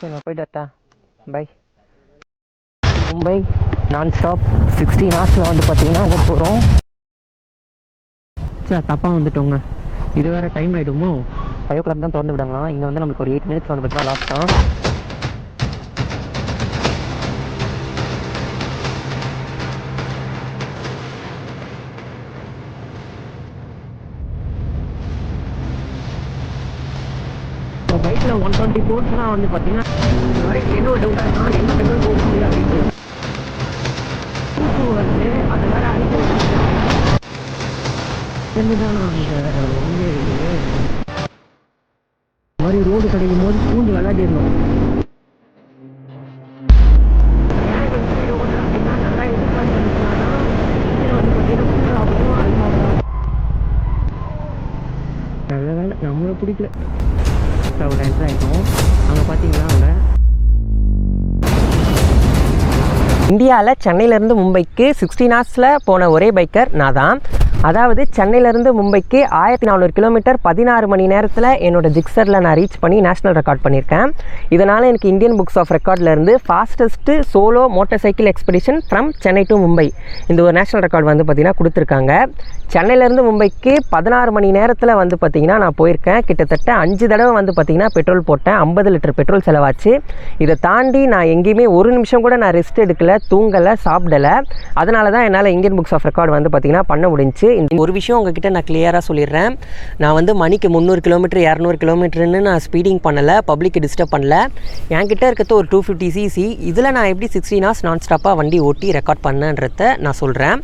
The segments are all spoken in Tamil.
சரி நான் போய்ட்டு பை. மும்பை நான் ஸ்டாப் 16 ஹவர்ஸில் வந்து பார்த்தீங்கன்னா அங்கே போகிறோம். சரி தப்பாக வந்துட்டோங்க. இது வேறு டைம் ஆகிடுமோ. 5 o'clock தான் திறந்து விடாங்களாம். இங்கே வந்து நம்மளுக்கு ஒரு 8 minutes வந்து பார்த்தீங்கன்னா லாஸ்ட் தான். பைக்கில் 124 வந்து பார்த்தீங்கன்னா என்ன ஒரு டவுட்டாக என்ன பெட்ரோல் போக முடியாது வந்து அது வேறு அடிக்க மாதிரி ரோடு கிடைக்கும் போது பூண்டு விளையாடிடணும். நல்ல வேலை நம்மளை பிடிக்கல. அவ்வளோ என்ட்ரு ஆகிட்டோம். அங்கே பார்த்தீங்கன்னா அவங்க இந்தியாவில் சென்னையிலேருந்து மும்பைக்கு 16 ஹவர்ஸில் போன ஒரே பைக்கர் நான் தான். அதாவது சென்னையிலேருந்து மும்பைக்கு 1400 கிலோமீட்டர் 16 மணி நேரத்தில் என்னோடய ஜிக்ஸரில் நான் ரீச் பண்ணி நேஷ்னல் ரெக்கார்ட் பண்ணியிருக்கேன். இதனால் எனக்கு இந்தியன் புக்ஸ் ஆஃப் ரெக்கார்ட்லேருந்து fastest solo motor cycle expedition from Chennai to Mumbai இந்த ஒரு நேஷ்னல் ரெக்கார்டு வந்து பார்த்திங்கன்னா கொடுத்துருக்காங்க. சென்னையிலேருந்து மும்பைக்கு 16 மணி நேரத்தில் வந்து பார்த்திங்கன்னா நான் போயிருக்கேன். கிட்டத்தட்ட 5 தடவை வந்து பார்த்திங்கன்னா பெட்ரோல் போட்டேன். 50 லிட்டர் பெட்ரோல் செலவாச்சு. இதை தாண்டி நான் எங்கேயுமே ஒரு நிமிஷம் கூட நான் ரெஸ்ட் எடுக்கலை, தூங்கலை, சாப்பிடலை. அதனால தான் என்னால் இந்தியன் புக்ஸ் ஆஃப் ரெக்கார்டு வந்து பார்த்திங்கன்னா பண்ண முடிஞ்சு. இந்த ஒரு விஷயம் உங்ககிட்ட நான் கிளியராக சொல்லிடுறேன். நான் வந்து மணிக்கு 300 கிலோமீட்டர் 200 கிலோமீட்டர்னு நான் ஸ்பீடிங் பண்ணலை, பப்ளிக்கு டிஸ்டர்ப் பண்ணல. என்கிட்ட இருக்கிறது ஒரு 250 cc. இதில் நான் எப்படி 16 ஹவர்ஸ் நான் ஸ்டாப்பாக வண்டி ஓட்டி ரெக்கார்ட் பண்ணேன்றதை நான் சொல்கிறேன்.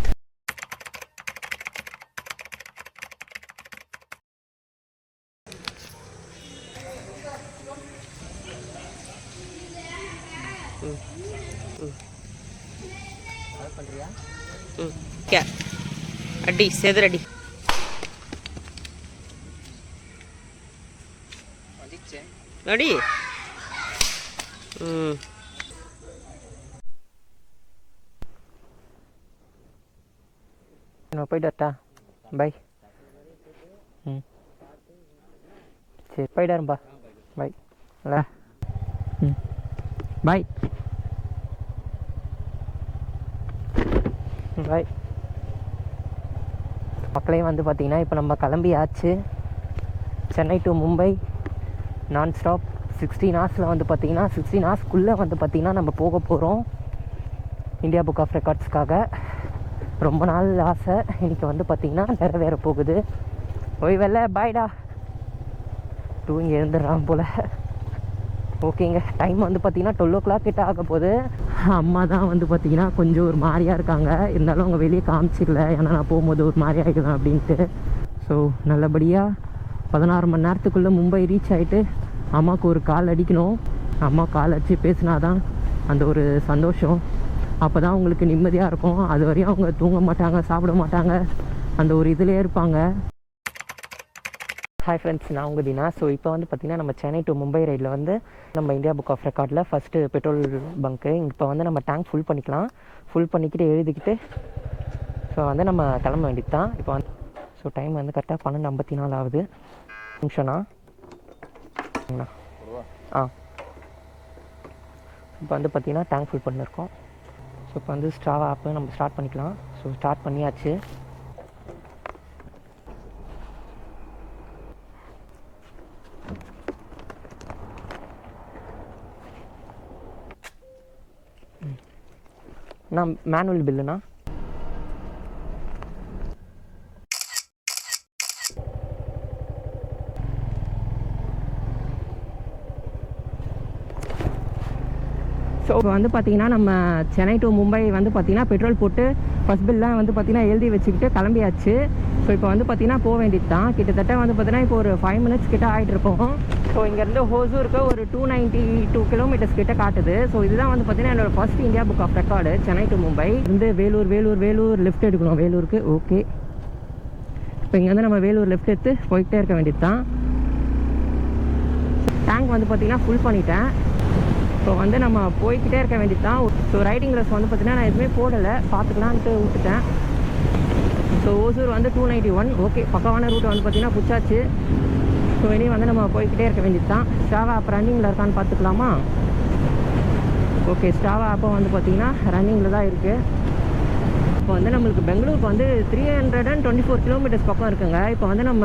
அடி செதுரடி அடி. நான் போய்ட்டு பை. சரி போய்டாரும்பா. பை இல்லை பாய் பாய். மக்களையும் வந்து பார்த்திங்கன்னா இப்போ நம்ம கிளம்பியாச்சு. சென்னை டு மும்பை நான் ஸ்டாப் 16 ஹவர்ஸில் வந்து பார்த்திங்கன்னா 16 ஹவர்ஸ்க்குள்ளே வந்து பார்த்திங்கன்னா நம்ம போக போகிறோம் இந்தியா புக் ஆஃப் ரெக்கார்ட்ஸ்க்காக. ரொம்ப நாள் ஆசை இன்றைக்கி வந்து பார்த்திங்கன்னா நிறைவேற போகுது. ஓய்வெல்ல பாய்டா. தூங்கி எழுந்துடுறான் போல். ஓகேங்க, டைம் வந்து பார்த்திங்கன்னா 12 o'clock கிட்ட ஆக போகுது. அம்மா தான் வந்து பார்த்திங்கன்னா கொஞ்சம் ஒரு மாதிரியாக இருக்காங்க. இருந்தாலும் அவங்க வெளியே காமிச்சிக்கல, ஏன்னா நான் போகும்போது ஒரு மாதிரி ஆகிடுவேன் அப்படின்ட்டு. ஸோ நல்லபடியாக 16 மணி நேரத்துக்குள்ளே மும்பை ரீச் ஆகிட்டு அம்மாவுக்கு ஒரு கால் அடிக்கணும். அம்மா கால் அடித்து பேசினா தான் அந்த ஒரு சந்தோஷம். அப்போ தான் அவங்களுக்கு நிம்மதியாக இருக்கும். அது வரையும் அவங்க தூங்க மாட்டாங்க, சாப்பிட மாட்டாங்க, அந்த ஒரு இதிலே இருப்பாங்க. ஹாய் ஃப்ரெண்ட்ஸ், நான் உங்கள் தினா. ஸோ இப்போ வந்து பார்த்திங்கன்னா நம்ம சென்னை டு மும்பை ரைடில் வந்து நம்ம இந்தியா புக் ஆஃப் ரெக்கார்டில் ஃபஸ்ட்டு பெட்ரோல் பங்க்கு. இப்போ வந்து நம்ம டேங்க் ஃபுல் பண்ணிக்கலாம். ஃபுல் பண்ணிக்கிட்டு எழுதிக்கிட்டு ஸோ வந்து நம்ம கிளம்ப வேண்டியது தான். இப்போ வந்து ஸோ டைம் வந்து கரெக்டாக 12:54 ஆகுது. நிமிஷம்ண்ணா. இப்போ வந்து பார்த்திங்கன்னா டேங்க் ஃபுல் பண்ணியிருக்கோம். ஸோ இப்போ வந்து ஸ்ட்ராவா ஆப்பு நம்ம ஸ்டார்ட் பண்ணிக்கலாம். ஸோ ஸ்டார்ட் பண்ணியாச்சு. நான் மேனுவல் பில்லுண்ணா. ஸோ இப்போ வந்து பார்த்திங்கன்னா நம்ம சென்னை டு மும்பை வந்து பார்த்திங்கன்னா பெட்ரோல் போட்டு ஃபஸ்ட் பில்லாம் வந்து பார்த்திங்கன்னா எழுதி வச்சுக்கிட்டு கிளம்பியாச்சு. ஸோ இப்போ வந்து பார்த்திங்கன்னா போக வேண்டியது தான். கிட்டத்தட்ட வந்து பார்த்திங்கன்னா இப்போ ஒரு 5 minutes கிட்ட ஆகிட்டு இருக்கோம். ஸோ இங்கேருந்து ஹோசூருக்கு ஒரு 292 கிலோமீட்டர்ஸ் கிட்ட காட்டுது. ஸோ இதுதான் வந்து பார்த்திங்கன்னா என்னோடய first India book of record Chennai to Mumbai. இருந்து வேலூர் லெஃப்ட் எடுக்கணும். வேலூருக்கு ஓகே. இப்போ இங்கேருந்து நம்ம வேலூர் லெஃப்ட் எடுத்து போய்கிட்டே இருக்க வேண்டியது தான். டேங்க் வந்து பார்த்திங்கன்னா ஃபுல் பண்ணிட்டேன். ஸோ வந்து நம்ம போய்கிட்டே இருக்க வேண்டியது தான். ஸோ ரைடிங் ட்ரெஸ் வந்து பார்த்திங்கன்னா நான் எதுவுமே போடலை, பார்த்துக்கலான்ட்டு விட்டுட்டேன். ஸோ ஓசூர் வந்து 291 ஓகே. பக்கமான ரூட்டை வந்து பார்த்திங்கன்னா புச்சாச்சு. ஸோ இனி வந்து நம்ம போய்கிட்டே இருக்க வேண்டியது தான். ஸ்ட்ராவா ஆப் ரன்னிங்கில் இருக்கான்னு பார்த்துக்கலாமா? ஓகே, ஸ்டாவா ஆப்போ வந்து பார்த்திங்கன்னா ரன்னிங்கில் தான் இருக்குது. இப்போ வந்து நம்மளுக்கு பெங்களூருக்கு வந்து 324 கிலோமீட்டர்ஸ் பக்கம் இருக்குங்க. இப்போ வந்து நம்ம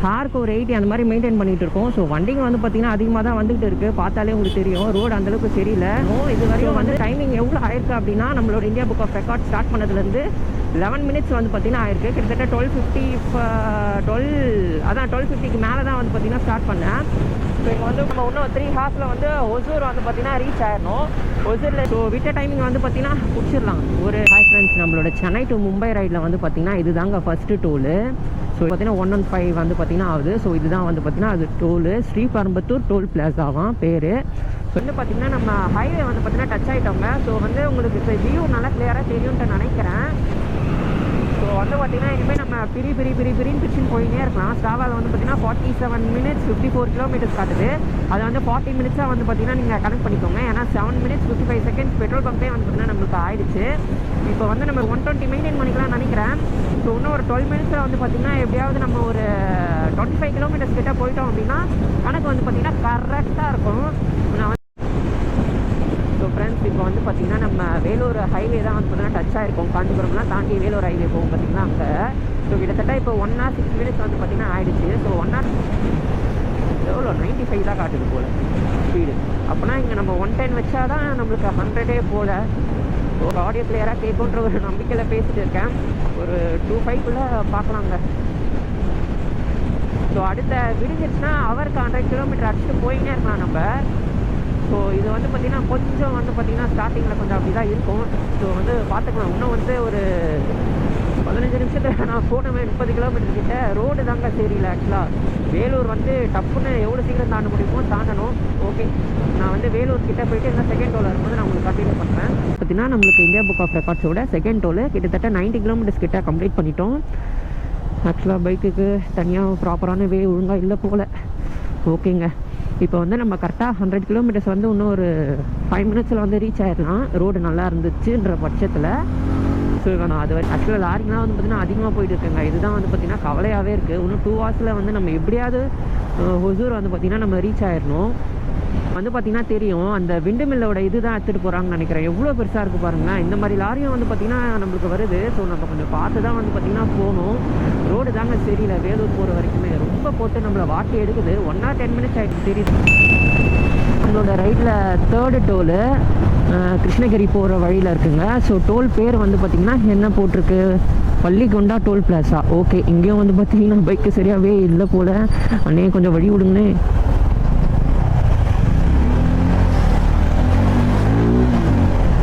ஹாருக்கு ஒரு 80 அந்த மாதிரி மெயின்டைன் பண்ணிகிட்டு இருக்கோம். ஸோ வண்டிங்க வந்து பார்த்திங்கன்னா அதிகமாக தான் வந்துகிட்டு இருக்குது. பார்த்தாலே உங்களுக்கு தெரியும், ரோடு அந்தளவுக்கு சரியில்லை. இது வரையும் வந்து டைமிங் எவ்வளோ ஆயிருக்கு அப்படின்னா, நம்மளோட India book of record start பண்ணதுலேருந்து 11 மினிட்ஸ் வந்து பார்த்திங்கன்னா ஆயிருக்கு. கிட்டத்தட்ட 12:50க்கு மேலே தான் வந்து பார்த்திங்கன்னா ஸ்டார்ட் பண்ணேன். ஸோ இங்கே வந்து நம்ம இன்னும் 3 ஹார்ஸில் வந்து ஒசூர் வந்து பார்த்திங்கன்னா ரீச் ஆயிடணும். ஒசூரில் ஸோ விட்ட டைமிங் வந்து பார்த்திங்கன்னா பிடிச்சிடலாம். ஒரு ஹாய் ஃப்ரெண்ட்ஸ், நம்மளோட சென்னை டு மும்பை ரைடில் வந்து பார்த்திங்கன்னா இதுதாங்க ஃபஸ்ட்டு டோலு. ஸோ பார்த்திங்கன்னா 115 வந்து பார்த்திங்கன்னா ஆகுது. ஸோ இதுதான் வந்து பார்த்திங்கன்னா அது டோலு, ஸ்ரீபெரும்புத்தூர் டோல் பிளாஸாவாம் பேர். ஸோ வந்து பார்த்திங்கன்னா நம்ம ஹைவே வந்து பார்த்திங்கன்னா டச் ஆகிட்டோங்க. ஸோ வந்து உங்களுக்கு இப்போ வியூ நல்லா கிளியராக தெரியும்ட்டு நினைக்கிறேன். ஸோ வந்து பார்த்திங்கன்னா இனிமேல் நம்ம பிரின்னு பிரிச்சுன்னு போயினே இருக்கலாம். ஸ்டாவாவில் வந்து பார்த்திங்கன்னா 47 மினிட்ஸ் 54 கிலோமீட்டர்ஸ் காட்டுது. அதை வந்து 40 மினிட்ஸாக வந்து பார்த்திங்கன்னா நீங்கள் கனெக்ட் பண்ணிக்கோங்க. ஏன்னா 7 மினிட்ஸ் 55 செகண்ட்ஸ் பெட்ரோல் பம்பே வந்து பார்த்திங்கன்னா நம்மளுக்கு ஆயிடுச்சு. இப்போ வந்து நம்ம 120 மெயின்டைன் பண்ணிக்கலாம்னு நினைக்கிறேன். ஸோ இன்னும் ஒரு 12 மினிட்ஸில் வந்து பார்த்திங்கன்னா எப்படியாவது நம்ம ஒரு 25 கிலோமீட்டர்ஸ் கிட்டே போயிட்டோம் அப்படின்னா கணக்கு வந்து பார்த்திங்கன்னா கரெக்டாக இருக்கும். நான் வந்து ஸோ ஃப்ரெண்ட்ஸ், இப்போ வந்து பார்த்திங்கன்னா நம்ம வேலூர் ஹைவே தான் வந்து பார்த்திங்கன்னா டச் ஆகிருக்கும். காஞ்சிபுரம்லாம் தாண்டி வேலூர் ஹைவே போகும் பார்த்திங்கன்னா அங்கே. ஸோ கிட்டத்தட்ட இப்போ 1 hour 6 minutes வந்து பார்த்திங்கன்னா ஆயிடுச்சு. ஸோ 1 hour எவ்வளோ 95 தான் காட்டுது போல் ஸ்பீடு. அப்போனா இங்கே நம்ம 110 வச்சா தான் நம்மளுக்கு 100 போல். ஒரு ஆடியோ கிளியராக கேட்குன்ற ஒரு நம்பிக்கையில் பேசிட்டு இருக்கேன். ஒரு 25க்குள்ளே பார்க்கலாங்க. ஸோ அடுத்த விடுஞ்சிருச்சுன்னா அவருக்கு 100 கிலோமீட்டர் அடிச்சுட்டு போயினே இருக்கலாம் நம்ம. ஸோ இது வந்து பார்த்திங்கன்னா கொஞ்சம் வந்து பார்த்திங்கன்னா ஸ்டார்டிங்கில் கொஞ்சம் அப்படி தான் இருக்கும். ஸோ வந்து பார்த்துக்கலாம். இன்னும் வந்து ஒரு 15 நிமிஷத்தில் நான் போனவே 30 கிலோமீட்டர் கிட்ட. ரோடு தாங்க சரியில்லை ஆக்சுவலாக. வேலூர் வந்து டப்புன்னு எவ்வளோ சீக்கிரம் தாண்ட முடியுமோ தாண்டணும். ஓகே, நான் வந்து வேலூர் கிட்டே போயிட்டு இந்த செகண்ட் டோலில் இருக்கும்போது நான் உங்களுக்கு கண்டினியூ பண்ணுறேன். பார்த்திங்கன்னா நம்மளுக்கு India book of ரெக்கார்ட்ஸோட second Dholu கிட்டத்தட்ட 90 கிலோமீட்டர்ஸ் கிட்ட கம்ப்ளீட் பண்ணிட்டோம். ஆக்சுவலாக பைக்குக்கு தனியாக ப்ராப்பரான வே ஒழுங்காக இல்லை போல். ஓகேங்க, இப்போ வந்து நம்ம கரெக்டாக 100 கிலோமீட்டர்ஸ் வந்து இன்னும் ஒரு 5 மினிட்ஸில் வந்து ரீச் ஆகிடலாம். ரோடு நல்லா இருந்துச்சுன்ற பட்சத்தில். ஸோ நான் அது ஆக்சுவலாக லாரிங்கெலாம் வந்து பார்த்திங்கன்னா அதிகமாக போயிட்டு இருக்கேங்க. இதுதான் வந்து பார்த்திங்கன்னா கவலையாகவே இருக்குது. இன்னும் 2 hours வந்து நம்ம எப்படியாவது ஒசூர் வந்து பார்த்திங்கன்னா நம்ம ரீச் ஆகிடணும். வந்து பார்த்திங்கன்னா தெரியும், அந்த விண்டு மில்லோட இது தான் எடுத்துகிட்டு போகிறாங்கன்னு நினைக்கிறேன். எவ்வளோ பெருசாக இருக்குது பாருங்களேன். இந்த மாதிரி லாரியும் வந்து பார்த்திங்கன்னா நம்மளுக்கு வருது. ஸோ நம்ம கொஞ்சம் பார்த்து தான் வந்து பார்த்திங்கன்னா போகணும். ரோடு தாங்க சரியில்லை. வேலூர் போகிற வரைக்குமே ரொம்ப போட்டு நம்மளை வாட்டி எடுக்குது. 1 hour 10 minutes ஆகிடுச்சு தெரியுது. நம்மளோட ரைட்டில் 3rd டோலு கிருஷ்ணகிரி போகிற வழியில் இருக்குங்க. ஸோ டோல் பேர் வந்து பார்த்திங்கன்னா என்ன போட்டிருக்கு, பள்ளிகொண்டா டோல் பிளாஸா. ஓகே, இங்கேயும் வந்து பார்த்திங்கன்னா பைக்கு சரியாகவே இல்லை போல். அண்ணே கொஞ்சம் வழி விடுங்கண்ணே.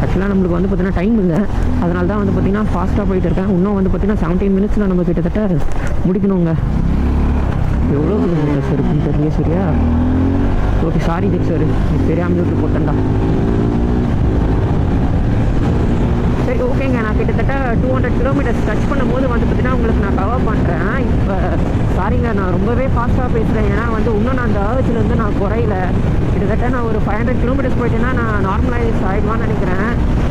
ஆக்சுவலாக நம்மளுக்கு வந்து பார்த்திங்கன்னா டைம் இல்லை. அதனால தான் வந்து பார்த்திங்கன்னா ஃபாஸ்ட்டாக போயிட்டு இருக்கேன். இன்னும் வந்து பார்த்திங்கன்னா 17 மினிட்ஸில் நம்ம கிட்டத்தட்ட முடிக்கணுங்க. எவ்வளோ கிலோமீட்டர்ஸ் இருக்குன்னு தெரியல சரியா. ஓகே, சாரி ஜெக் சார், தெரியாமல் விட்டு போட்டேன்டா. சரி ஓகேங்க, நான் கிட்டத்தட்ட 200 கிலோமீட்டர்ஸ் டச் பண்ணும்போது வந்து பார்த்திங்கன்னா உங்களுக்கு நான் கவர் பண்ணுறேன். இப்போ சாரிங்க, நான் ரொம்பவே ஃபாஸ்ட்டாக பேசுகிறேன். ஏன்னா வந்து இன்னும் நான் அந்த ஏர்ஜ்லேருந்து நான் குறையில. கிட்டத்தட்ட நான் ஒரு 500 கிலோமீட்டர்ஸ் போயிட்டேன்னா நான் நார்மலைஸ் ஆகிடுவான்னு நினைக்கிறேன்.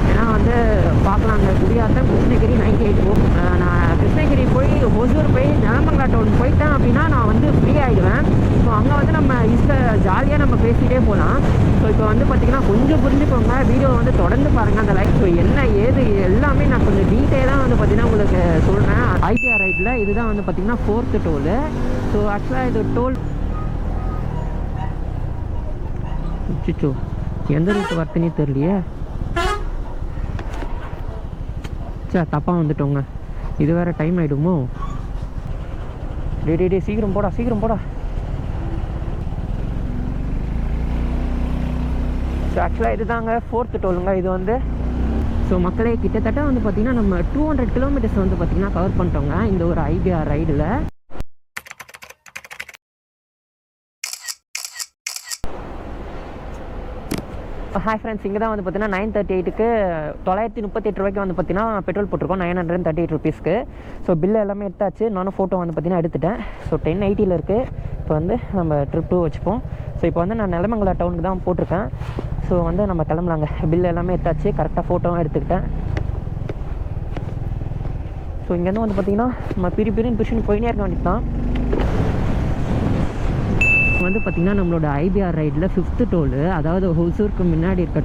ஏன்னா வந்து பார்க்கலாங்க, குடியாத்தம் கிருஷ்ணகிரி 98 நான் கிருஷ்ணகிரி போய் ஒசூர் போய் நிலமங்கலா டவுன் போயிட்டேன் அப்படின்னா நான் வந்து ஃப்ரீ ஆகிடுவேன். ஸோ அங்கே வந்து நம்ம ஜாலியாக நம்ம பேசிகிட்டே போகலாம். ஸோ இப்போ வந்து பார்த்திங்கன்னா கொஞ்சம் புரிஞ்சுக்கோங்க, வீடியோ வந்து தொடர்ந்து பாருங்கள் அந்த லைஃப். ஸோ என்ன ஏது எல்லாமே நான் கொஞ்சம் டீட்டெயிலாக வந்து பார்த்திங்கன்னா உங்களுக்கு சொல்கிறேன். ஐபிஆர் ரைட்டில் இதுதான் வந்து பார்த்திங்கன்னா 4th டோலு. ஸோ ஆக்சுவலாக இது டோல் சிச்சோ எந்த ரூட்டு வரத்துனே தெரியலையே. சார் தப்பாக வந்துட்டோங்க. இது வேறு டைம் ஆகிடுமோ. டே சீக்கிரம் போடா சீக்கிரம் போடா. ஸோ ஆக்சுவலாக இது தாங்க 4th டோலுங்க இது வந்து. ஸோ மக்களே கிட்டத்தட்ட வந்து பார்த்திங்கன்னா நம்ம 200 கிலோமீட்டர்ஸ் வந்து பார்த்திங்கன்னா கவர் பண்ணிட்டோங்க இந்த ஒரு ஐபிஆர் ரைடில். ஹாய் ஃப்ரெண்ட்ஸ், இங்கே தான் வந்து பார்த்தீங்கன்னா 938க்கு 938 ரூபாய்க்கு வந்து பார்த்தீங்கன்னா பெட்ரோல் போட்டிருக்கோம் 938 ருபீஸ்க்கு. ஸோ பில்லு எல்லாமே எடுத்தாச்சு. நானும் ஃபோட்டோ வந்து பார்த்தீங்கன்னா எடுத்துட்டேன். ஸோ 1080 இருக்குது. இப்போ வந்து நம்ம ட்ரிப் 2 வச்சுப்போம். ஸோ இப்போ வந்து நான் நிலமங்கலா டவுனுக்கு தான் போட்டிருக்கேன். ஸோ வந்து நம்ம கிளம்பலாங்க. பில்லு எல்லாமே எடுத்தாச்சு, கரெக்டாக ஃபோட்டோவும் எடுத்துக்கிட்டேன். ஸோ இங்கேருந்து வந்து பார்த்திங்கன்னா நம்ம பிரின்னு போயினே இருக்க வேண்டியது தான். வந்து பார்த்திங்கன்னா நம்மளோட ஐபிஆர் ரைடில் 5th டோலு, அதாவது ஹொசூருக்கு முன்னாடி இருக்க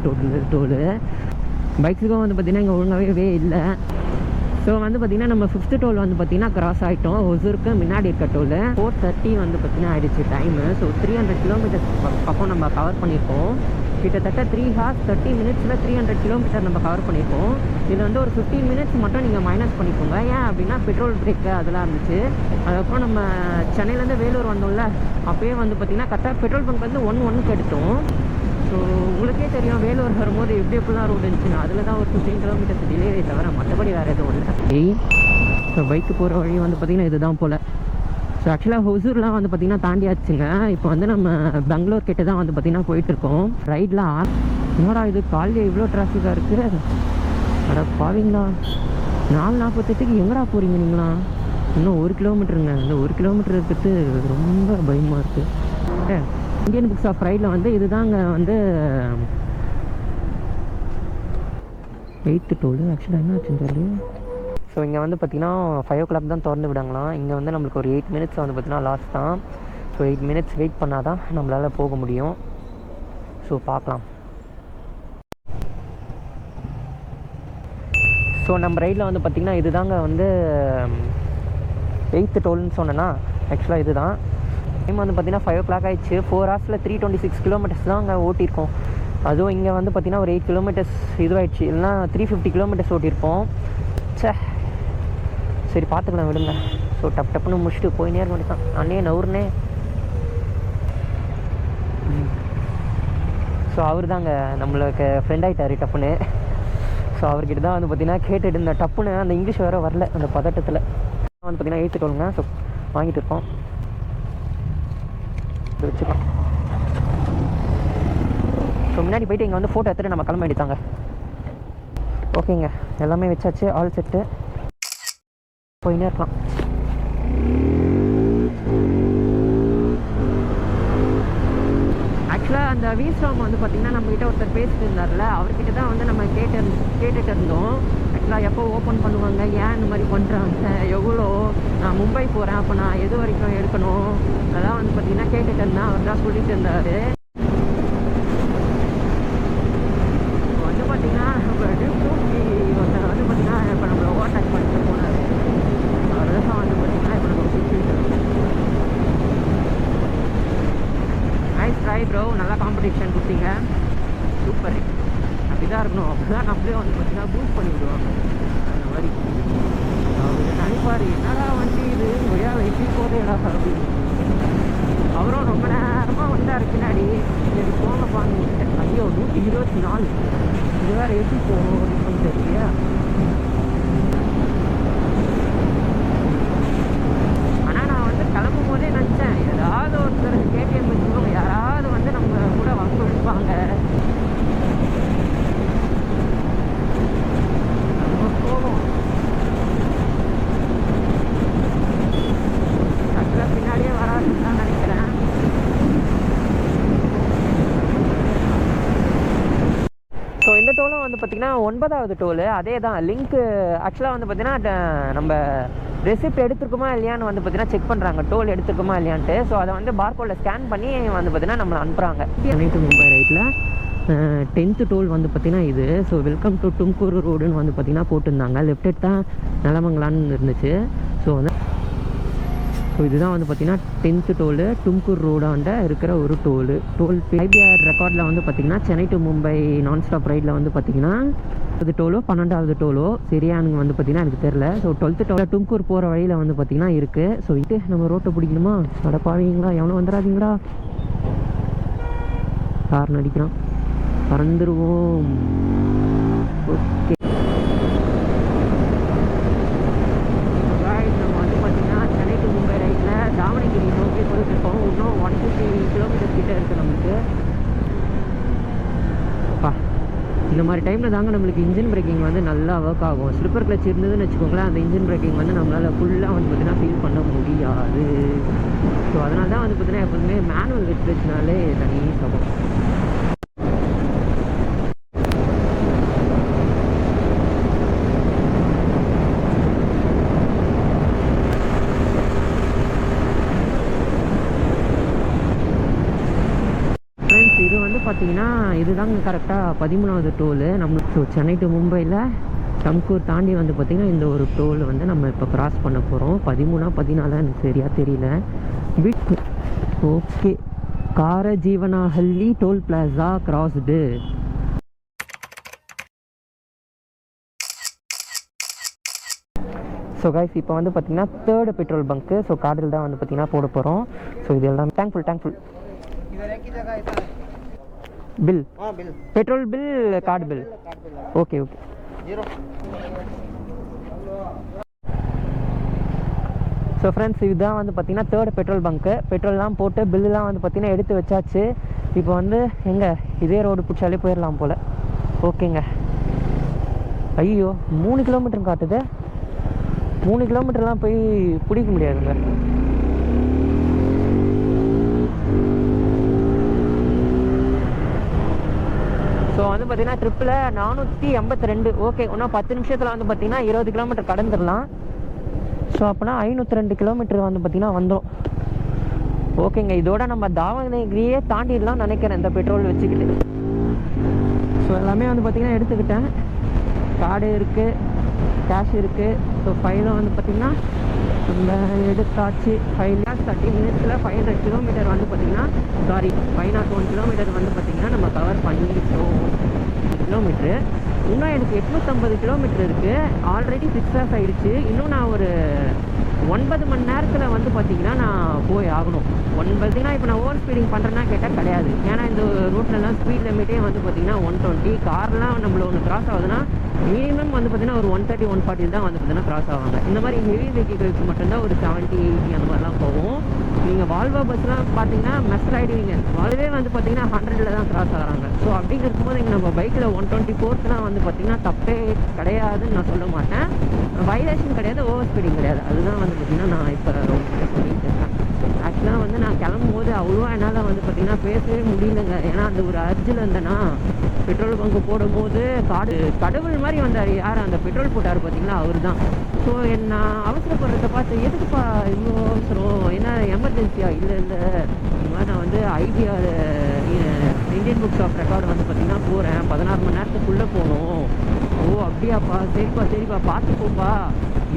டோலு. பைக்ஸுக்கும் வந்து பார்த்திங்கன்னா இங்கே ஒழுங்காகவே இல்லை. ஸோ வந்து பார்த்திங்கன்னா நம்ம 5th டோல் வந்து பார்த்திங்கன்னா கிராஸ் ஆகிட்டோம். ஹொசூருக்கு முன்னாடி இருக்க டோலு 4:30 வந்து பார்த்திங்கன்னா ஆகிடுச்சு டைமு. ஸோ 300 கிலோமீட்டர்ஸ் பக்கம் நம்ம கவர் பண்ணியிருக்கோம். கிட்டத்தட்ட 3 hours 30 minutesல 300 கிலோமீட்டர் நம்ம கவர் பண்ணியிருக்கோம். இதில் வந்து ஒரு 15 minutes மட்டும் நீங்கள் மைனஸ் பண்ணிக்கோங்க. ஏன் அப்படின்னா பெட்ரோல் பிரேக்கு அதெல்லாம் இருந்துச்சு. அதுக்கப்புறம் நம்ம சென்னையிலேருந்து வேலூர் வந்தோம்ல, அப்போயே வந்து பார்த்திங்கன்னா கரெக்டாக பெட்ரோல் பங்க் வந்து 1:1க்கு எடுத்தோம். ஸோ உங்களுக்கே தெரியும் வேலூர் வரும்போது எப்படிலாம் ரோடு இருந்துச்சுன்னா அதில் தான் ஒரு 15 கிலோமீட்டர்ஸ் டிலே தவிர மற்றபடி வேறு எதுவும் இல்லை. ஸோ பைக்கு போகிற வழி வந்து பார்த்திங்கன்னா இதுதான் போல். ஸோ ஆக்சுவலாக ஹொசூர்லாம் வந்து பார்த்திங்கன்னா தாண்டியாச்சுங்க. இப்போ வந்து நம்ம பெங்களூர் கிட்ட தான் வந்து பார்த்திங்கன்னா போயிட்டுருக்கோம். ரைட்லாம் என்னடா இது காலையில் இவ்வளோ டிராஃபிக்காக இருக்குது, அட பாவீங்களா, 4:48க்கு எங்கடா போகிறீங்க நீங்களா? இன்னும் 1 கிலோமீட்டருங்க. இந்த 1 கிலோமீட்டர் இருக்கிறது ரொம்ப பயமாக இருக்குது. இந்தியன் புக்ஸ் ஆஃப் ரைடில் வந்து இதுதாங்க வந்து 8th டோலு. ஆக்சுவலாக என்ன ஆச்சுன்னு தெரியல. ஸோ இங்கே வந்து பார்த்திங்கன்னா 5 o'clock தான் திறந்து விடாங்களாம். இங்கே வந்து நம்மளுக்கு ஒரு 8 minutes வந்து பார்த்திங்கன்னா லாஸ்ட் தான். ஸோ 8 minutes வெயிட் பண்ணால் தான் நம்மளால் போக முடியும். ஸோ பார்க்கலாம். ஸோ நம்ம ரைடில் வந்து பார்த்திங்கன்னா இதுதாங்க வந்து 8th டோல்னு சொன்னேன்னா ஆக்சுவலாக இது தான். டைம் வந்து பார்த்திங்கன்னா 5 o'clock ஆகிடுச்சு. 4 ஹவர்ஸில் 326 கிலோமீட்டர்ஸ் தான் அங்கே ஓட்டியிருக்கோம். அதுவும் இங்கே வந்து பார்த்திங்கன்னா ஒரு 8 கிலோமீட்டர்ஸ் இதுவாகிடுச்சு. இல்லைனா 350 கிலோமீட்டர்ஸ் ஓட்டியிருப்போம். சரி பார்த்துக்கலாம் விடுங்க. ஸோ டப்புன்னு முடிச்சுட்டு போயினே இருக்க வேண்டியதான். அண்ணே நவுர்னே. ஸோ அவர் தாங்க நம்மளுக்கு ஃப்ரெண்ட் ஆகிட்டார் டப்புன்னு. ஸோ அவர்கிட்ட தான் வந்து பார்த்திங்கன்னா கேட்டுட்டு இருந்த டப்புன்னு அந்த இங்கிலீஷ் வேறு வரல அந்த பதட்டத்தில் வந்து பார்த்திங்கன்னா 8th டோலுங்க. ஸோ வாங்கிட்டு இருக்கோம், இது வச்சுக்கலாம். ஸோ முன்னாடி போய்ட்டு இங்கே வந்து ஃபோட்டோ எடுத்துகிட்டு நம்ம கிளம்ப வேண்டியதாங்க. ஓகேங்க, எல்லாமே வச்சாச்சு, ஆல் செட்டு, போயினே இருக்கலாம். ஆக்சுவலாக அந்த வீஸ்ராம் வந்து பார்த்திங்கன்னா நம்மக்கிட்ட ஒருத்தர் பேசிட்டு இருந்தார்ல, அவர்கிட்ட தான் வந்து நம்ம கேட்டுட்டு இருந்தோம். ஆக்சுவலாக எப்போ ஓப்பன் பண்ணுவாங்க, ஏன் இந்த மாதிரி பண்ணுறாங்க, எவ்வளோ, நான் மும்பை போகிறேன் அப்போ நான் எது வரைக்கும் எடுக்கணும், அதெல்லாம் வந்து பார்த்திங்கன்னா கேட்டுட்டு இருந்தேன். அவர் தான் சொல்லிட்டு இருந்தார். வந்து பார்த்திங்கன்னா நம்ம டியூட்டி ஒருத்தர் வந்து பார்த்திங்கன்னா இப்போ நம்மளை ஓவர்டேக் பண்ணிட்டு போனார். அவர் தான் வந்து பார்த்திங்கன்னா இப்போ நம்ம நைஸ் ட்ரை ப்ரோ, நல்லா காம்படிஷன் கொடுத்தீங்க, சூப்பர். அப்படி தான் இருக்கணும். அப்படி தான் நம்மளே வந்து பார்த்திங்கன்னா பூஸ்ட் பண்ணி விடுவாங்க. அந்த மாதிரி அவர் நினைப்பார், என்னடா வண்டி இது ஒரே வெயிட்டி போதேடா அப்படின்னு. அவரும் ரொம்ப நேரமாக வந்தார் பின்னாடி. சரி போங்க பாருங்க. ஐயோ 124 இது வேறு எப்படி போகணும் அப்படின்னு தெரியலையா. ஆனால் நான் வந்து கிளம்பும் போதே நினச்சேன், ஏதாவது ஒருத்தர் கேடிஎம் வச்சுக்கோங்க, யாராவது வந்து நம்ம கூட வந்து விடுப்பாங்க. நம்ம போவோம். ஆக்சுவலாக பின்னாடியே வராதுன்னு தான் நினைக்கிறேன். ஸோ இந்த டோலும் வந்து பார்த்திங்கன்னா 9வது டோலு அதே தான் லிங்க்கு. ஆக்சுவலாக வந்து பார்த்திங்கன்னா நம்ம ரெசிப்ட் எடுத்துருக்குமா இல்லையான்னு வந்து பார்த்திங்கன்னா செக் பண்ணுறாங்க, டோல் எடுத்துருக்குமா இல்லையான்ட்டு. ஸோ அதை வந்து பார்கோடில் ஸ்கேன் பண்ணி வந்து பார்த்திங்கன்னா நம்மளை அனுப்புகிறாங்க. சென்னை டு மும்பை ரைட்டில் 10th டோல் வந்து பார்த்திங்கன்னா இது. ஸோ வெல்கம் டு டும்கூர் ரோடுன்னு வந்து பார்த்திங்கன்னா போட்டிருந்தாங்க. லெஃப்ட் ஹெட் தான் நிலமங்கலான்னு இருந்துச்சு. ஸோ வந்து இதுதான் வந்து பார்த்திங்கன்னா 10th டோலு, டும்கூர் ரோடாண்ட இருக்கிற ஒரு டோல் ஐபிஆர் ரெக்கார்டில் வந்து பார்த்திங்கன்னா சென்னை டு மும்பை நான் ஸ்டாப் ரைடில் வந்து பார்த்திங்கன்னா அது டோலோ 12வது டோலோ சரியானுங்க வந்து பார்த்திங்கன்னா எனக்கு தெரில. ஸோ 12th டோலில் டும்கூர் போகிற வழியில் வந்து பார்த்திங்கன்னா இருக்குது. ஸோ இது நம்ம ரோட்டை பிடிக்கணுமா, நடப்பாவீங்களா, எவனும் வந்துடாதீங்களா, கார் நடிக்கிறான், பறந்துருவோம். ஓகே தாவணகிரி நோக்கி போயிட்டு இருக்கோம். இன்னும் 150 கிலோமீட்டர் கிட்ட இருக்குது நம்மளுக்கு. இந்த மாதிரி டைமில் தாங்க நம்மளுக்கு இன்ஜின் பிரேக்கிங் வந்து நல்லா ஒர்க் ஆகும். ஸ்லிப்பர் கிளச் இருந்ததுன்னு வச்சுக்கோங்களேன், அந்த இன்ஜின் பிரேக்கிங் வந்து நம்மளால் ஃபுல்லாக வந்து பார்த்திங்கன்னா ஃபீல் பண்ண முடியாது. ஸோ அதனால தான் வந்து பார்த்திங்கன்னா எப்போதுமே மேனுவல் வச்சுனாலே தனி சபம். பார்த்தீங்கன்னா இதுதாங்க கரெக்டாக 13வது டோலு நம்ம. ஸோ சென்னை டு மும்பையில் டம்கூர் தாண்டி வந்து பார்த்திங்கன்னா இந்த ஒரு டோல் வந்து நம்ம இப்போ கிராஸ் பண்ண போகிறோம். 13 14 எனக்கு சரியாக தெரியல. Okay, Karajeevanahalli toll plaza crossed. So guys இப்போ வந்து பார்த்திங்கன்னா 3rd பெட்ரோல் பங்க்கு. ஸோ கார்டில் தான் வந்து பார்த்திங்கன்னா போட போகிறோம். ஸோ இது எல்லாம் thankful bill petrol bill card bill okay okay so friends இதுதான் வந்து பார்த்திங்கன்னா 3rd பெட்ரோல் பங்க்கு. பெட்ரோல்லாம் போட்டு பில்லுலாம் வந்து பார்த்திங்கன்னா எடுத்து வச்சாச்சு. இப்போ வந்து எங்கே இதே ரோடு பிடிச்சாலே போயிடலாம் போல். ஓகேங்க. ஐயோ 3 கிலோமீட்டர் காட்டுது. 3 கிலோமீட்டர்லாம் போய் பிடிக்க முடியாதுங்க. ஸோ வந்து பார்த்திங்கன்னா ட்ரிப்பில் 482. ஓகே, இன்னும் 10 நிமிஷத்தில் வந்து பார்த்திங்கன்னா 20 கிலோமீட்டர் கடந்துடலாம். ஸோ அப்போனா 502 கிலோமீட்டர் வந்து பார்த்திங்கன்னா வந்தோம். ஓகேங்க, இதோட நம்ம தாவணகிரியே தாண்டிடலாம் நினைக்கிறேன் இந்த பெட்ரோல் வச்சுக்கிட்டு. ஸோ எல்லாமே வந்து பார்த்திங்கன்னா எடுத்துக்கிட்டேன். கார்டு இருக்குது, கேஷ் இருக்குது. ஸோ ஃபைலும் வந்து பார்த்திங்கன்னா இந்த எடுத்தாச்சு. 5:30 minutes 500 கிலோமீட்டர் வந்து பார்த்திங்கன்னா 501 கிலோமீட்டர் வந்து பார்த்திங்கன்னா நம்ம கவர் பண்ணிட்டோம். கிலோமீட்ரு இன்னும் எனக்கு 850 கிலோமீட்டர் இருக்குது. ஆல்ரெடி 6 hours ஆகிடுச்சு. இன்னும் நான் ஒரு 9 மணி நேரத்தில் வந்து பார்த்திங்கன்னா நான் போய் ஆகணும். 9 இப்போ நான் ஓவர் ஸ்பீடிங் பண்ணுறேன்னா கேட்டால் கிடையாது. ஏன்னா இந்த ரூட்லலாம் ஸ்பீட் லிமிட்டே வந்து பார்த்திங்கன்னா 120. கார்லாம் நம்மள ஒன்று கிராஸ் ஆகுதுன்னா மினிமம் வந்து பார்த்திங்கன்னா ஒரு 130 140 தான் வந்து பார்த்திங்கன்னா கிராஸ் ஆவாங்க. இந்த மாதிரி ஹெவி வெஹிக்கிள்ஸ் மட்டும்தான் ஒரு 70 80 அந்த மாதிரிலாம் போகும். நீங்கள் வால்வோ பஸ்லாம் பார்த்தீங்கன்னா மெஸ்ட் ஆகிடுவீங்க. வால்வே வந்து பார்த்திங்கன்னா 100ல் தான் கிராஸ் ஆகிறாங்க. ஸோ அப்படிங்க இருக்கும்போது இங்கே நம்ம பைக்கில் 124 வந்து பார்த்திங்கன்னா தப்பே கிடையாதுன்னு நான் சொல்ல மாட்டேன். வைலேஷன் கிடையாது, ஓவர் ஸ்பீடிங் கிடையாது. அதுதான் வந்து பார்த்திங்கன்னா நான் இப்போ ரொம்ப சொல்லிட்டு இருக்கேன். ஆக்சுவலாக வந்து நான் கிளம்பும் போது அவ்வளோவா என்னால் வந்து பார்த்திங்கன்னா பேசவே முடியலங்க. ஏன்னா அந்த ஒரு அர்ஜில் இருந்தேன்னா பெட்ரோல் பங்கு போடும்போது கடவுள் மாதிரி வந்தார். யார் அந்த பெட்ரோல் போட்டார் பார்த்தீங்களா, அவர் தான். ஸோ என்ன அவசரப்படுறத பார்த்து எதுக்குப்பா இவ்வளோ அவசரம், என்ன எமர்ஜென்சியா? இல்லை இந்த மாதிரி நான் வந்து ITR Indian books of record வந்து பார்த்திங்கன்னா போகிறேன். 16 மணி நேரத்துக்குள்ளே போகணும். ஓ அப்படியாப்பா, சரிப்பா பார்த்துப்போப்பா.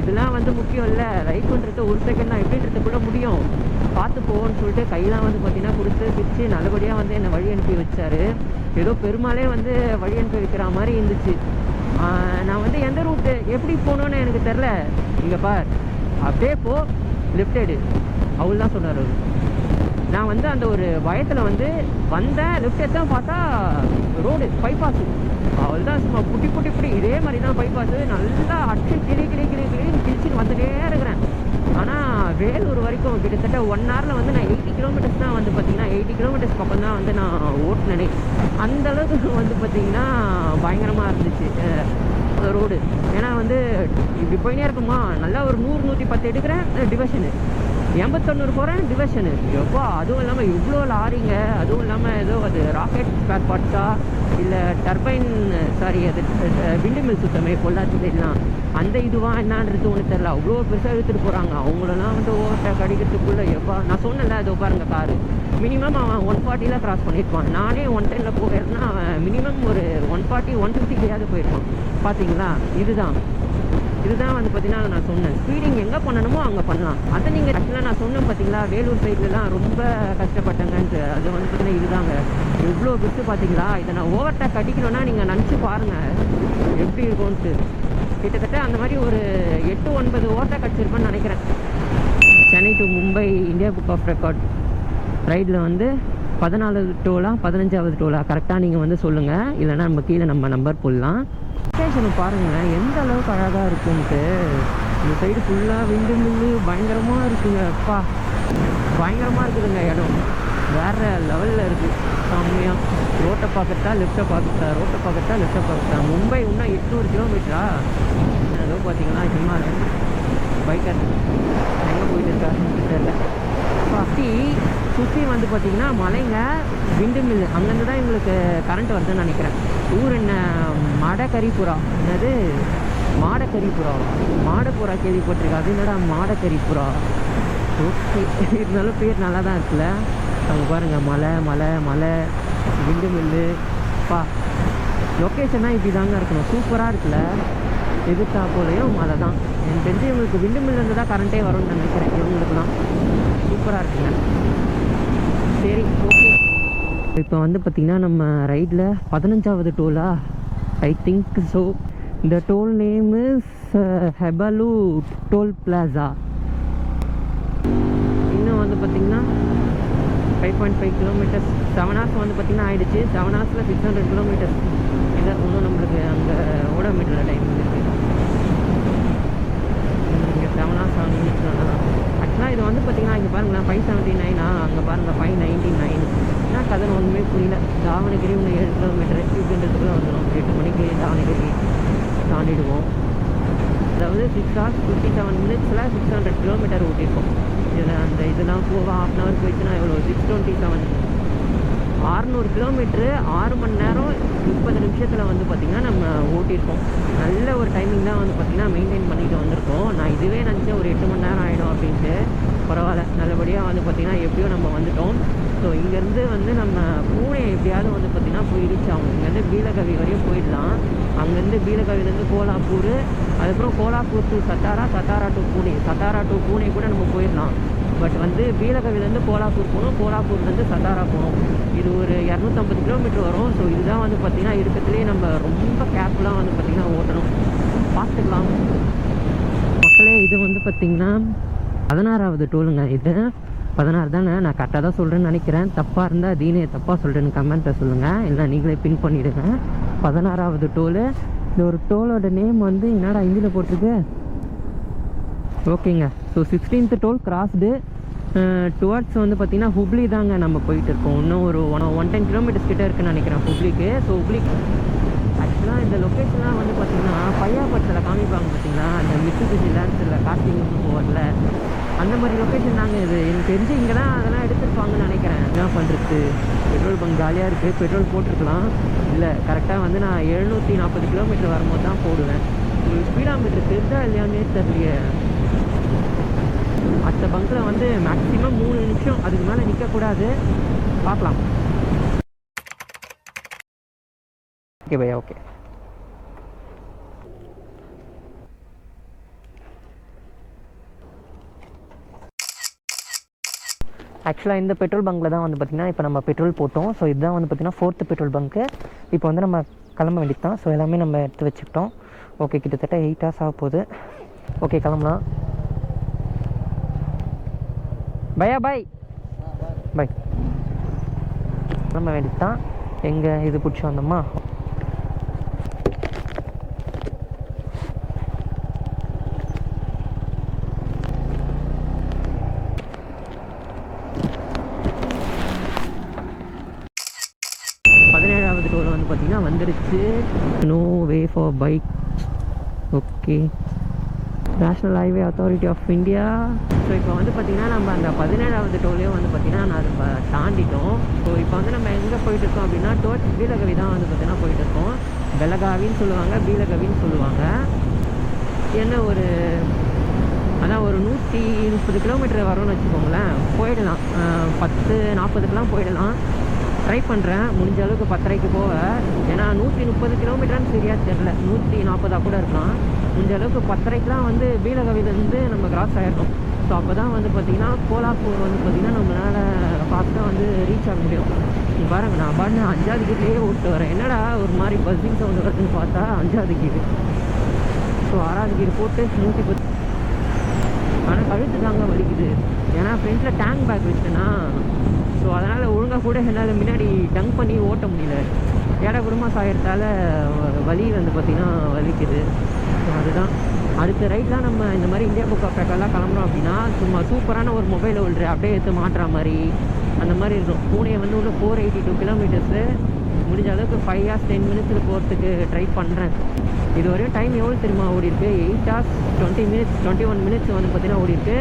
இதெல்லாம் வந்து முக்கியம் இல்லை. ரைட் பண்ணுறது 1 செகண்ட் தான், எப்படின்றது கூட முடியும். பார்த்து போவோன்னு சொல்லிட்டு கையெல்லாம் வந்து பார்த்திங்கன்னா கொடுத்து சிரிச்சு நல்லபடியாக வந்து என்னை வழி அனுப்பி வச்சார். ஏதோ பெருமாளே வந்து வழி அனுப்பி வைக்கிற மாதிரி இருந்துச்சு. நான் வந்து எந்த ரூட்டு எப்படி போகணுன்னு எனக்கு தெரில. இங்கே பார், அப்படியே போ, லெஃப்ட் எடு, அவள் தான் சொன்னார் அவர். நான் வந்து அந்த ஒரு பயத்தில் வந்து வந்தேன். லெஃப்ட் எடுத்தான் பார்த்தா ரோடு பைபாஸு. அவள் தான் சும்மா புட்டி இதே மாதிரி தான் பைபாஸு. நல்லா அடிச்சு கிழிச்சின்னு வந்துட்டே இருக்கிறேன். ஆனால் வேலூர் வரைக்கும் கிட்டத்தட்ட 1 hourல வந்து நான் 80 கிலோமீட்டர்ஸ் தான் வந்து பார்த்திங்கன்னா 80 கிலோமீட்டர்ஸ் பக்கம் தான் வந்து நான் ஓட்டினேன். அந்தளவுக்கு வந்து பார்த்திங்கன்னா பயங்கரமாக இருந்துச்சு ரோடு. ஏன்னா வந்து இப்படி போயினே இருக்குமா, நல்லா ஒரு 100 110 எடுக்கிறேன் டிவிஷனு, 89 போகிறேன் டிவிஷனு. எப்போ அதுவும் இல்லாமல் இவ்வளோ லாரிங்க, அதுவும் இல்லாமல் ஏதோ அது ராக்கெட் ஸ்பேர் பார்ட்ஸா இல்லை டர்பைன் அது விண்டு மில் சுத்தமே பொள்ளாச்சி சைட்லாம் அந்த இதுவாக என்னான்றது ஒன்று தெரில. அவ்வளோ பெருசாக எடுத்துகிட்டு போகிறாங்க. அவங்களெல்லாம் வந்து ஓவர்டேக் அடிக்கிறதுக்குள்ளே எப்போ நான் சொன்னேன்ல, அது பாருங்க காரு மினிமம் அவன் 140 கிராஸ் பண்ணியிருப்பான். நானே 110 போகிறேன்னா அவன் மினிமம் ஒரு 140 150 போயிருப்பான். பார்த்தீங்களா, இதுதான் வந்து பார்த்தீங்கன்னா நான் சொன்னேன். ஸ்பீடிங் எங்கே பண்ணணுமோ அங்கே பண்ணலாம். அதை நீங்கள் ஆக்சுவலாக நான் சொன்னேன் பார்த்தீங்களா, வேலூர் சைட்லலாம் ரொம்ப கஷ்டப்பட்டேங்கன்ட்டு. அது வந்து பார்த்தீங்கன்னா இதுதாங்க எவ்வளோ பெருசு பார்த்தீங்களா. இதை நான் ஓவர்டேக் அடிக்கணும்னா நீங்கள் நினச்சி பாருங்கள் எப்படி இருக்கும்ன்ட்டு. கிட்டத்தட்ட அந்த மாதிரி ஒரு 8-9 ஓவர்டேக் அடிச்சிருப்பேன்னு நினைக்கிறேன். Chennai to Mumbai India book of record ரைடில் வந்து 14வது டோலா 15வது டோலா கரெக்டாக நீங்கள் வந்து சொல்லுங்கள். இல்லைனா நம்ம கீழே நம்ம நம்பர் போடலாம். லொக்கேஷனை பாருங்கள் எந்த அளவுக்கு அழகாக இருக்குன்ட்டு. இந்த சைடு ஃபுல்லாக விண்டு மில்லு பயங்கரமாக இருக்குங்க. அப்பா பயங்கரமாக இருக்குதுங்க. இடம் வேறு லெவலில் இருக்குது. செம்மையாக ரோட்டை பார்க்கட்டா லெஃப்ட்டை பார்க்கட்டா மும்பை இன்னும் 800 கிலோமீட்டரா ஏதோ பார்த்தீங்கன்னா ஹிமாலயன் பைக்கர் எங்கே போயிட்டு இருக்காருன்னு தெரியல. சுற்றி வந்து பார்த்திங்கன்னா மலைங்க, விண்டு மில்லு, அங்கேருந்து தான் எங்களுக்கு கரண்ட் வருதுன்னு நினைக்கிறேன். ஊர் என்ன மடக்கரிபுரா, என்னது மாடப்புறா கேள்விப்பட்டிருக்கேன். அது என்னடா மாடக்கரிபுரா. ஓகே, இருந்தாலும் பேர் நல்லா தான் இருக்குல்ல. அவங்க பாருங்கள் மலை விண்டு மில்லு பா லொக்கேஷனாக இப்படி தாங்க இருக்கணும். சூப்பராக இருக்குல்ல. எதிர்த்தாப்போலையும் அதை தான் எனக்கு தெரிஞ்சு இவங்களுக்கு விண்டு மில்லேருந்து தான் கரண்ட்டே வரும்னு நினைக்கிறேன். இவங்களுக்குலாம் சூப்பராக இருக்குங்க. சரி ஓகே. இப்போ வந்து பார்த்திங்கன்னா நம்ம ரைடில் 15வது டோலா ஐ திங்க் ஸோ. இந்த toll name is Hebbalu toll plaza. இன்னும் வந்து பார்த்திங்கன்னா 5.5 கிலோமீட்டர்ஸ். 7 hours வந்து பார்த்திங்கன்னா ஆகிடுச்சு. 7 hours 600 கிலோமீட்டர்ஸ். இல்லை இன்னும் நம்மளுக்கு அங்கே ஓடோமீட்டரில் டைம் இருக்குது. இங்கே 7 hours 7 minutes தான். ஆக்சுவலாக இது வந்து பார்த்திங்கன்னா இங்கே பாருங்களேன் 579. அங்கே பாருங்கள் 599. ஏன்னா கதை ஒன்றுமே புரியல. தாவணகிரி ஒன்று 7 கிலோமீட்டர் 200 வந்துடும். 8 மணிக்கு தாவணகிரி தாண்டிடுவோம். அதாவது 6 hours 57 minutes 600 கிலோமீட்டர் ஓட்டியிருக்கோம். இதில் அந்த இதெல்லாம் போக 1/2 hour போயிடுச்சுன்னா எவ்வளோ 627 600 கிலோமீட்ரு 6 மணி நேரம் 30 நிமிஷத்தில் வந்து பார்த்திங்கன்னா நம்ம ஓட்டியிருக்கோம். நல்ல ஒரு டைமிங் தான் வந்து பார்த்திங்கன்னா மெயின்டைன் பண்ணிட்டு வந்திருக்கோம். நான் இதுவே நினச்சேன் ஒரு 8 மணி நேரம் ஆகிடும் அப்படின்ட்டு. பரவாயில்ல, நல்லபடியாக வந்து பார்த்திங்கன்னா எப்படியோ நம்ம வந்துட்டோம். ஸோ இங்கேருந்து வந்து நம்ம பூனே எப்படியாவது வந்து பார்த்திங்கன்னா போய் ரீச் ஆகும். இங்கேருந்து பீலகவி வரையும் போயிடலாம். அங்கேருந்து பீலகவிலேருந்து கோலாப்பூர், அதுக்கப்புறம் Kolhapur to Satara, Satara to Pune, Satara to Pune கூட நம்ம போயிடலாம். பட் வந்து பீலகவிலேருந்து கோலாப்பூர் போகணும், கோலாப்பூர்லேருந்து சத்தாரா போகணும். இது ஒரு 250 கிலோமீட்டர் வரும். ஸோ இதுதான் வந்து பார்த்திங்கன்னா இருக்கிறதுலே நம்ம ரொம்ப கேர்ஃபுல்லாக வந்து பார்த்திங்கன்னா ஓட்டணும். பார்த்துக்கலாம் மக்களே. இது வந்து பார்த்திங்கன்னா 16வது டோலுங்க. இது 16 தானே, நான் கரெக்டாக தான் சொல்கிறேன்னு நினைக்கிறேன். தப்பாக இருந்தால் தீனே தப்பாக சொல்கிறேன்னு கமெண்ட்டில் சொல்லுங்கள், இல்லை நீங்களே பின் பண்ணிவிடுங்க. 16வது டோலு. இந்த ஒரு டோலோட நேம் வந்து என்னடா ஹிந்தியில் போட்டிருக்கு. ஓகேங்க. So 16th toll crossed. Towards வந்து பார்த்திங்கன்னா ஹுப்ளி தாங்க நம்ம போயிட்டு இருக்கோம். இன்னும் ஒரு 110 கிலோமீட்டர்ஸ் கிட்டே இருக்குன்னு நினைக்கிறேன் ஹுப்ளிக்கு. ஸோ ஹுப்ளி ஆக்சுவலாக இந்த லொக்கேஷன்லாம் வந்து பார்த்திங்கன்னா பையாப்பட்டில் காமிப்பாங்க பார்த்திங்களா, அந்த மிட்சுபிஷி லேண்ட்ஸில் காஸ்டிங் போகல அந்த மாதிரி லொக்கேஷன் தாங்க இது. எனக்கு தெரிஞ்சு இங்கே தான் அதெல்லாம் எடுத்துருப்பாங்கன்னு நினைக்கிறேன். என்ன பண்ணுறது, பெட்ரோல் பங்க் காலியாக இருக்குது. பெட்ரோல் போட்டிருக்கலாம். இல்லை கரெக்டாக வந்து நான் 740 கிலோமீட்டர் வரும்போது தான் போடுவேன். ஒரு ஸ்பீடாமீட்டர் தெரிஞ்சா இல்லையானே தெரியலையே. அடுத்த பங்கில் வந்து மேக்ஸிமம் 3 நிமிஷம், அதுக்கு மேலே நிற்கக்கூடாது. பார்க்கலாம். ஓகே பையா, ஓகே. ஆக்சுவலாக இந்த பெட்ரோல் பங்க்கில் தான் வந்து பார்த்திங்கன்னா இப்போ நம்ம பெட்ரோல் போட்டோம். ஸோ இதுதான் வந்து பார்த்திங்கன்னா 4th பெட்ரோல் பங்க்கு. இப்போ வந்து நம்ம கிளம்ப வேண்டியது தான். ஸோ எல்லாமே நம்ம எடுத்து வச்சுக்கிட்டோம். ஓகே, கிட்டத்தட்ட 8 hours ஆக போகுது. ஓகே கிளம்பலாம். பையா பாய் பாய். கிளம்ப வேண்டியது தான். எங்கே இது பிடிச்சி வந்தோமா. டோல் வந்து பார்த்திங்கன்னா வந்துருச்சு. No way for bike. Okay, national highway authority of India. So இப்போ வந்து பார்த்திங்கன்னா நம்ம அந்த 17வது டோலையும் வந்து பார்த்திங்கன்னா நான் அதை தாண்டிட்டோம். ஸோ இப்போ வந்து நம்ம எங்கே போயிட்டுருக்கோம் அப்படின்னா டுவர்ட்ஸ் பீலகவி தான் வந்து பார்த்திங்கன்னா போயிட்டுருக்கோம். பெலகாவின்னு சொல்லுவாங்க, பீலகவின்னு சொல்லுவாங்க. என்ன ஒரு அதான் ஒரு 130 கிலோமீட்டர் வரும்னு வச்சுக்கோங்களேன். போயிடலாம், 10:40க்கெலாம் போயிடலாம். ட்ரை பண்ணுறேன் முடிஞ்ச அளவுக்கு 10:30க்கு போக. ஏன்னா 130 கிலோமீட்டர்னு சரியாக தெரில, 140 கூட இருக்கலாம். முடிஞ்ச அளவுக்கு 10:30க்கெலாம் வந்து பீலகவிலேருந்து நம்ம கிராஸ் ஆகிடணும். ஸோ அப்போ தான் வந்து பார்த்திங்கன்னா கோலாப்பூர் வந்து பார்த்திங்கன்னா நம்மளால் ஃபாஸ்ட்டாக வந்து ரீச் ஆக முடியும். நீங்கள் பாருங்கள், நான் பாருங்க 5வது கீட்லேயே ஓட்டு வரேன். என்னடா ஒரு மாதிரி பஸ்ஸிங் சவுண்டு வருதுன்னு பார்த்தா 5வது கீடு. ஸோ 6வது கீடு போட்டு 110. ஆனால் கழுத்து தாங்க வலிக்குது. ஏன்னா ஃப்ரெண்ட்ஸில் டேங்க் பேக் வச்சுட்டேன்னா, ஸோ அதனால் ஒழுங்காக கூட என்னால் முன்னாடி டங்க் பண்ணி ஓட்ட முடியல. ஏடா குடும்பம் சாயறதால வலி வந்து பார்த்திங்கன்னா வலிக்குது. ஸோ அதுதான் அடுத்த ரைட்லாம் நம்ம இந்த மாதிரி இந்தியா புக் ஆஃப் ரெக்கார்ட்லாம் கிளம்புறோம் அப்படின்னா சும்மா சூப்பரான ஒரு மொபைல் ஹோல்டரு அப்படியே எடுத்து மாட்டுற மாதிரி அந்த மாதிரி இருக்கும். பூனே வந்து உள்ள 482 கிலோமீட்டர்ஸு. முடிஞ்ச அளவுக்கு 5 hours 10 minutes போகிறதுக்கு ட்ரை பண்ணுறேன். இது வரையும் டைம் எவ்வளோ தெரியுமா ஓடி இருக்குது? 8 hours 20 minutes 21 minutes வந்து பார்த்திங்கன்னா ஓடி இருக்குது.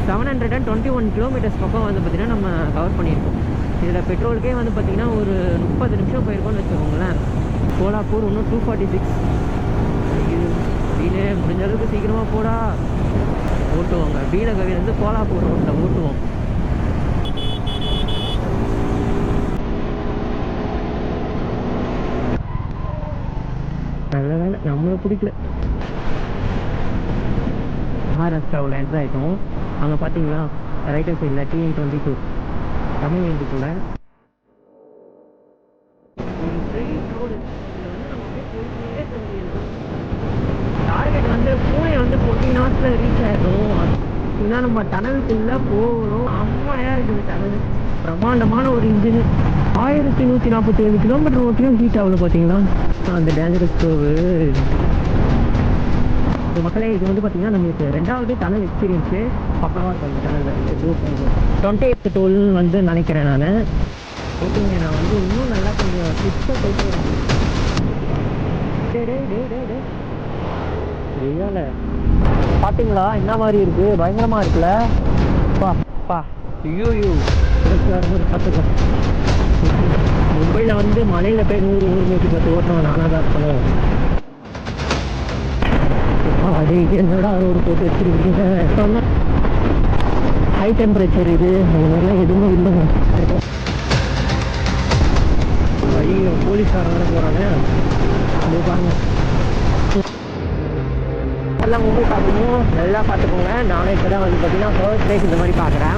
721 கிலோமீட்டர்ஸ் பக்கம் வந்து பார்த்திங்கன்னா நம்ம கவர் பண்ணியிருக்கோம். இதில் பெட்ரோலுக்கே வந்து பார்த்திங்கன்னா ஒரு 30 நிமிஷம் போயிருக்கோம்னு வச்சுக்கோங்களேன். கோலாப்பூர் இன்னும் 246. இது முடிஞ்ச அளவுக்கு சீக்கிரமாக போடா ஓட்டுவாங்க. பீலகவிலேருந்து கோலாப்பூர் ரோட்டில் ஓட்டுவோம். நல்ல வேலை நம்மளுக்கு பிடிக்கல. மகாராஷ்டிராவில் என்ட்ரு ஆகிட்டோம். அங்கே பார்த்தீங்களா ரைட்டர் சைடில் TN22 தமிழ் வேண்டிக்குள்ள டார்கெட் வந்து பூனை வந்து 14 ஹவர்ஸில் ரீச் ஆகிடும். இன்னும் நம்ம டனலுக்குள்ளே போகணும். அம்மையாக இருக்குது டனல். பிரம்மாண்டமான ஒரு இன்ஜின். 1147 கிலோமீட்டர் ஓட்டியும் ஹீட் ஆகல பார்த்தீங்களா. அந்த டேஞ்சரஸ் ஸ்டோவு மக்களே. இது வந்து பார்த்தீங்கன்னா நம்மளுக்கு 2வது டனல் எக்ஸ்பீரியன்ஸு. பக்கமாக இருக்கும் அந்த டனலில். 28 டோல் வந்து நினைக்கிறேன் நான். ஓகேங்க, நான் வந்து இன்னும் நல்லா கொஞ்சம் டிப்ஸாக போய்ட்டு ஐயால பார்த்தீங்களா என்ன மாதிரி இருக்குது, பயங்கரமாக இருக்குல்ல. பா ஐயோ பார்த்துக்கலாம். மும்பையில் வந்து மலையில் போய் 100-110 ஓட்டணும். நானாக தான் இருக்கணும். அது என்னடா ஒரு போட்டு வச்சிருக்கீங்க. சொன்னால் ஹை டெம்பரேச்சர் இது, அந்த மாதிரிலாம் எதுவுமே இல்லைங்க. ஐயோ போலீஸ்காரன் வர போகிறாங்க. அது பாருங்க எல்லாம் மும்பை பார்க்கணும். நல்லா பார்த்துக்கோங்க. நானும் இப்போ தான் வந்து பார்த்தீங்கன்னா ஃபர்ஸ்ட் ரைஸ் இந்த மாதிரி பார்க்குறேன்.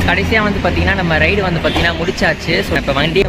கடைசியாக வந்து பார்த்தீங்கன்னா நம்ம ரைடு வந்து பார்த்தீங்கன்னா முடிச்சாச்சு. ஸோ இப்போ வண்டியை